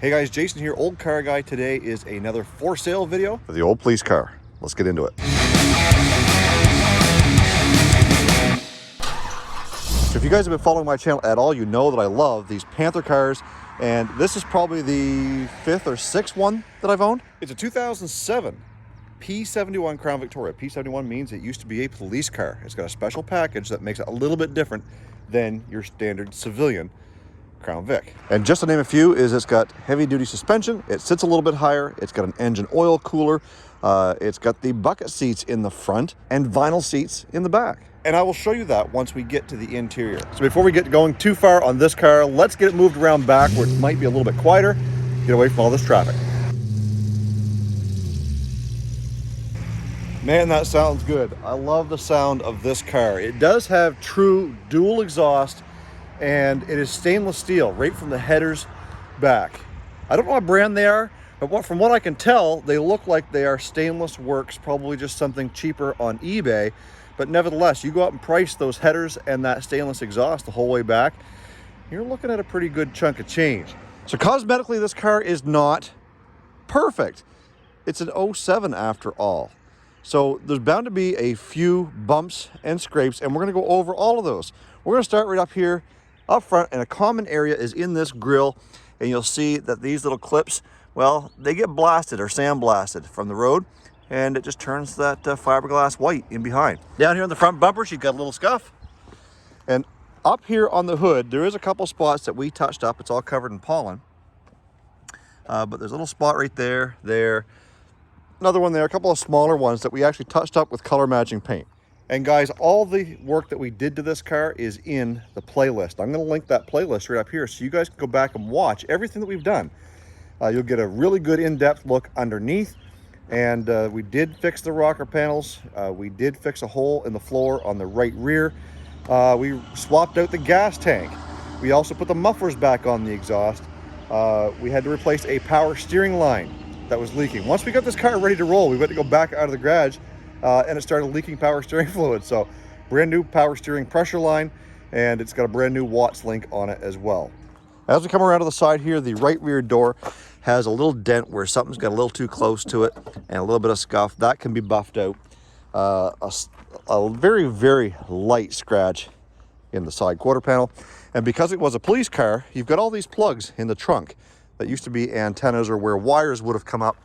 Hey guys, Jason here, Olde Carr Guy. Today is another for sale video For the old police car. Let's get into it. So if you guys have been following my channel at all, you know that I love these Panther cars, and this is probably the 5th or 6th one that I've owned. It's a 2007 P71 Crown Victoria. P71 means it used to be a police car. It's got a special package that makes it a little bit different than your standard civilian Crown Vic. And just to name a few, is it's got heavy duty suspension, it sits a little bit higher, it's got an engine oil cooler, it's got the bucket seats in the front and vinyl seats in the back. And I will show you that once we get to the interior. So before we get going too far on this car, let's get it moved around back where it might be a little bit quieter, get away from all this traffic. Man, that sounds good. I love the sound of this car. It does have true dual exhaust, and it is stainless steel right from the headers back. I don't know what brand they are, but from what I can tell, they look like they are stainless works, probably just something cheaper on eBay. But nevertheless, you go out and price those headers and that stainless exhaust the whole way back, you're looking at a pretty good chunk of change. So cosmetically, this car is not perfect. It's an 07 after all. So there's bound to be a few bumps and scrapes, and we're gonna go over all of those. We're gonna start right up here, up front, and a common area is in this grille, and you'll see that these little clips, well, they get blasted or sandblasted from the road, and it just turns that fiberglass white in behind. Down here on the front bumper, she's got a little scuff. And up here on the hood, there is a couple spots that we touched up. It's all covered in pollen. But there's a little spot right there, another one there, a couple of smaller ones that we actually touched up with color matching paint. And guys, all the work that we did to this car is in the playlist. I'm going to link that playlist right up here so you guys can go back and watch everything that we've done. You'll get a really good in-depth look underneath. And we did fix the rocker panels. We did fix a hole in the floor on the right rear. We swapped out the gas tank. We also put the mufflers back on the exhaust. We had to replace a power steering line that was leaking. Once we got this car ready to roll, we went to go back out of the garage and it started leaking power steering fluid. So brand new power steering pressure line, and it's got a brand new Watts link on it as well. As we come around to the side here, the right rear door has a little dent where something's got a little too close to it and a little bit of scuff. That can be buffed out. A very, very light scratch in the side quarter panel. And because it was a police car, you've got all these plugs in the trunk that used to be antennas or where wires would have come up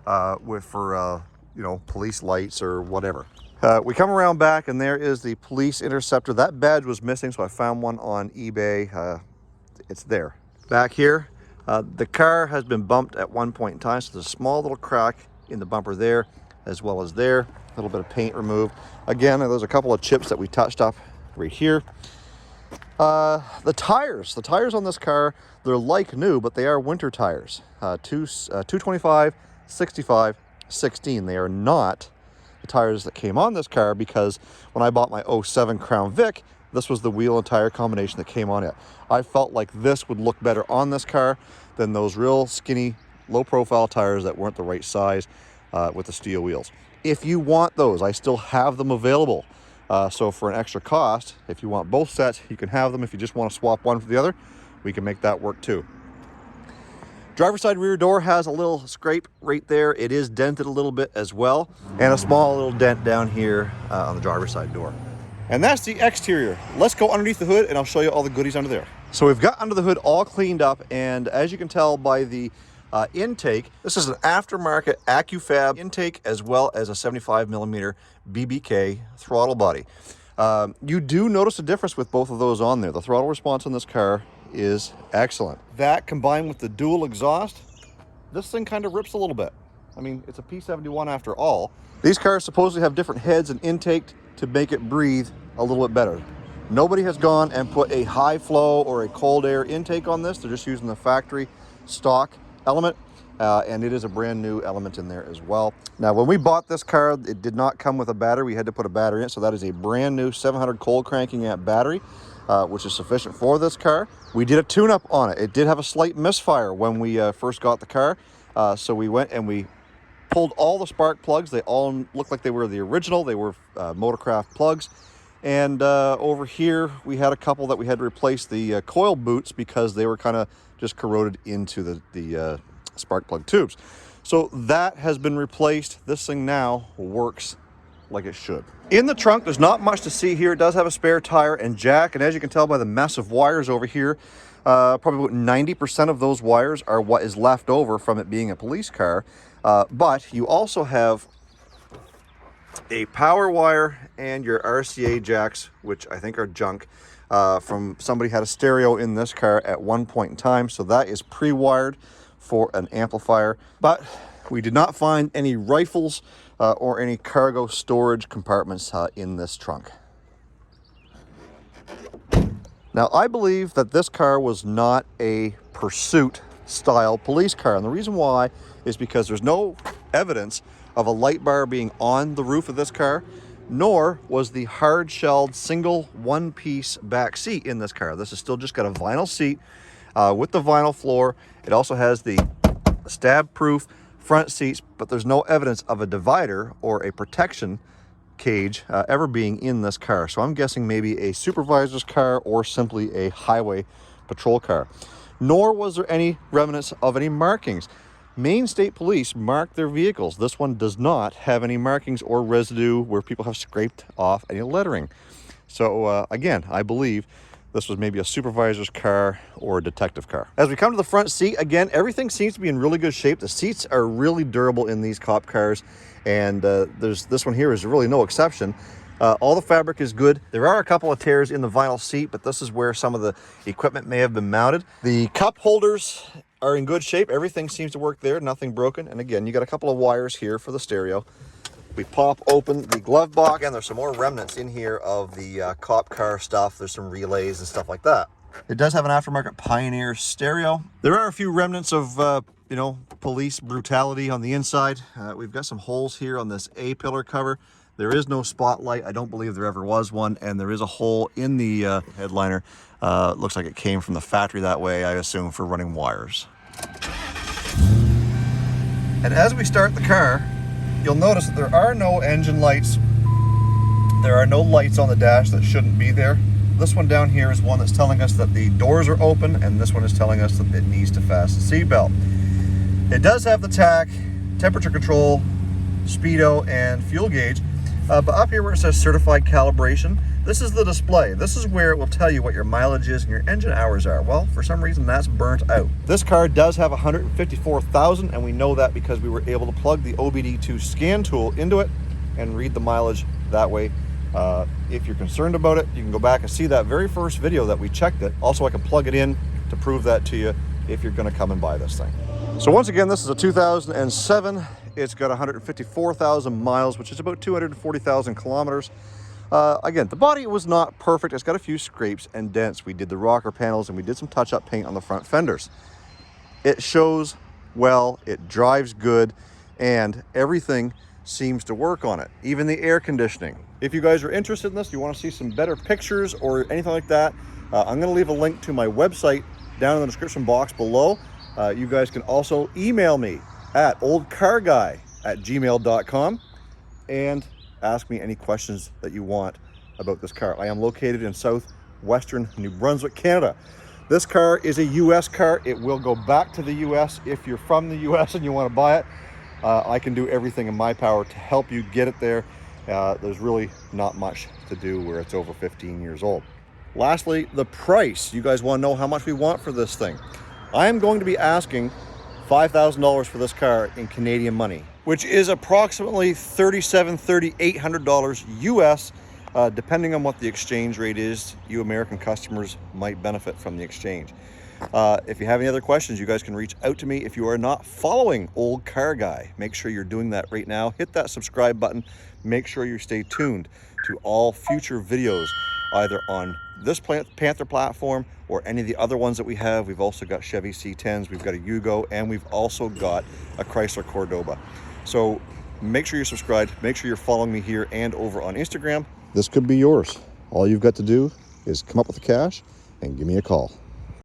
for you know, police lights or whatever. We come around back, and there is the police interceptor. That badge was missing, so I found one on eBay. It's there. Back here, the car has been bumped at one point in time, so there's a small little crack in the bumper there, as well as there. A little bit of paint removed. Again, there's a couple of chips that we touched up right here. The tires on this car, they're like new, but they are winter tires. 225, 65, 16. They are not the tires that came on this car, because when I bought my 07 Crown Vic, this was the wheel and tire combination that came on it. I felt like this would look better on this car than those real skinny, low profile tires that weren't the right size with the steel wheels. If you want those, I still have them available. So for an extra cost, if you want both sets, you can have them. If you just want to swap one for the other, we can make that work too. Driver's side rear door has a little scrape right there. It is dented a little bit as well, and a small little dent down here on the driver's side door. And that's the exterior. Let's go underneath the hood and I'll show you all the goodies under there. So we've got under the hood all cleaned up, and as you can tell by the intake, this is an aftermarket AccuFab intake as well as a 75mm BBK throttle body. You do notice a difference with both of those on there. The throttle response on this car is excellent. That combined with the dual exhaust, this thing kind of rips a little bit. I mean, it's a P71 after all. These cars supposedly have different heads and intake to make it breathe a little bit better. Nobody has gone and put a high flow or a cold air intake on this. They're just using the factory stock element, and it is a brand new element in there as well. Now, when we bought this car, it did not come with a battery. We had to put a battery in it, so that is a brand new 700 cold cranking amp battery, which is sufficient for this car. We did a tune-up on it. It did have a slight misfire when we first got the car, so we went and we pulled all the spark plugs. They all looked like they were the original. They were Motorcraft plugs. And over here, we had a couple that we had to replace the coil boots because they were kind of just corroded into the spark plug tubes. So that has been replaced. This thing now works like it should. In the trunk, there's not much to see here. It does have a spare tire and jack, and as you can tell by the mess of wires over here, probably about 90% of those wires are what is left over from it being a police car. But you also have a power wire and your RCA jacks, which I think are junk, from somebody had a stereo in this car at one point in time, so that is pre-wired for an amplifier. But we did not find any rifles or any cargo storage compartments in this trunk. Now, I believe that this car was not a pursuit style police car, and the reason why is because there's no evidence of a light bar being on the roof of this car, nor was the hard-shelled single one-piece back seat in this car. This is still just got a vinyl seat with the vinyl floor. It also has the stab-proof front seats, but there's no evidence of a divider or a protection cage ever being in this car. So I'm guessing maybe a supervisor's car or simply a highway patrol car. Nor was there any remnants of any markings. Maine State Police marked their vehicles. This one does not have any markings or residue where people have scraped off any lettering. So again, I believe this was maybe a supervisor's car or a detective car. As we come to the front seat, again, everything seems to be in really good shape. The seats are really durable in these cop cars, and this one here is really no exception. All the fabric is good. There are a couple of tears in the vinyl seat, but this is where some of the equipment may have been mounted. The cup holders are in good shape. Everything seems to work there, nothing broken. And again, you got a couple of wires here for the stereo. We pop open the glove box, and there's some more remnants in here of the cop car stuff. There's some relays and stuff like that. It does have an aftermarket Pioneer stereo. There are a few remnants of, police brutality on the inside. We've got some holes here on this A-pillar cover. There is no spotlight. I don't believe there ever was one, and there is a hole in the headliner. Looks like it came from the factory that way, I assume, for running wires. And as we start the car, you'll notice that there are no engine lights. There are no lights on the dash that shouldn't be there. This one down here is one that's telling us that the doors are open, and this one is telling us that it needs to fasten the seatbelt. It does have the tach, temperature control, speedo, and fuel gauge. But up here where it says certified calibration, this is the display. This is where it will tell you what your mileage is and your engine hours are. Well, for some reason that's burnt out. This car does have 154,000, and we know that because we were able to plug the OBD2 scan tool into it and read the mileage that way. If you're concerned about it, you can go back and see that very first video that we checked it. Also, I can plug it in to prove that to you if you're going to come and buy this thing. So once again, this is a 2007. It's got 154,000 miles, which is about 240,000 kilometers. Again, the body was not perfect. It's got a few scrapes and dents. We did the rocker panels and we did some touch-up paint on the front fenders. It shows well, it drives good, and everything seems to work on it, even the air conditioning. If you guys are interested in this, you want to see some better pictures or anything like that, I'm going to leave a link to my website down in the description box below. You guys can also email me at oldecarguy@gmail.com and ask me any questions that you want about this car. I am located in southwestern New Brunswick, Canada. This car is a US car. It will go back to the US if you're from the US and you want to buy it. I can do everything in my power to help you get it there. There's really not much to do where it's over 15 years old. Lastly, the price. You guys want to know how much we want for this thing. I am going to be asking $5,000 for this car in Canadian money, which is approximately $3,800 US, depending on what the exchange rate is. You American customers might benefit from the exchange. If you have any other questions, you guys can reach out to me. If you are not following Olde Carr Guy, make sure you're doing that right now. Hit that subscribe button. Make sure you stay tuned to all future videos, either on this Panther platform or any of the other ones that we have. We've also got Chevy C10s, we've got a Yugo, and we've also got a Chrysler Cordoba. So make sure you're subscribed, make sure you're following me here and over on Instagram. This could be yours. All you've got to do is come up with the cash and give me a call.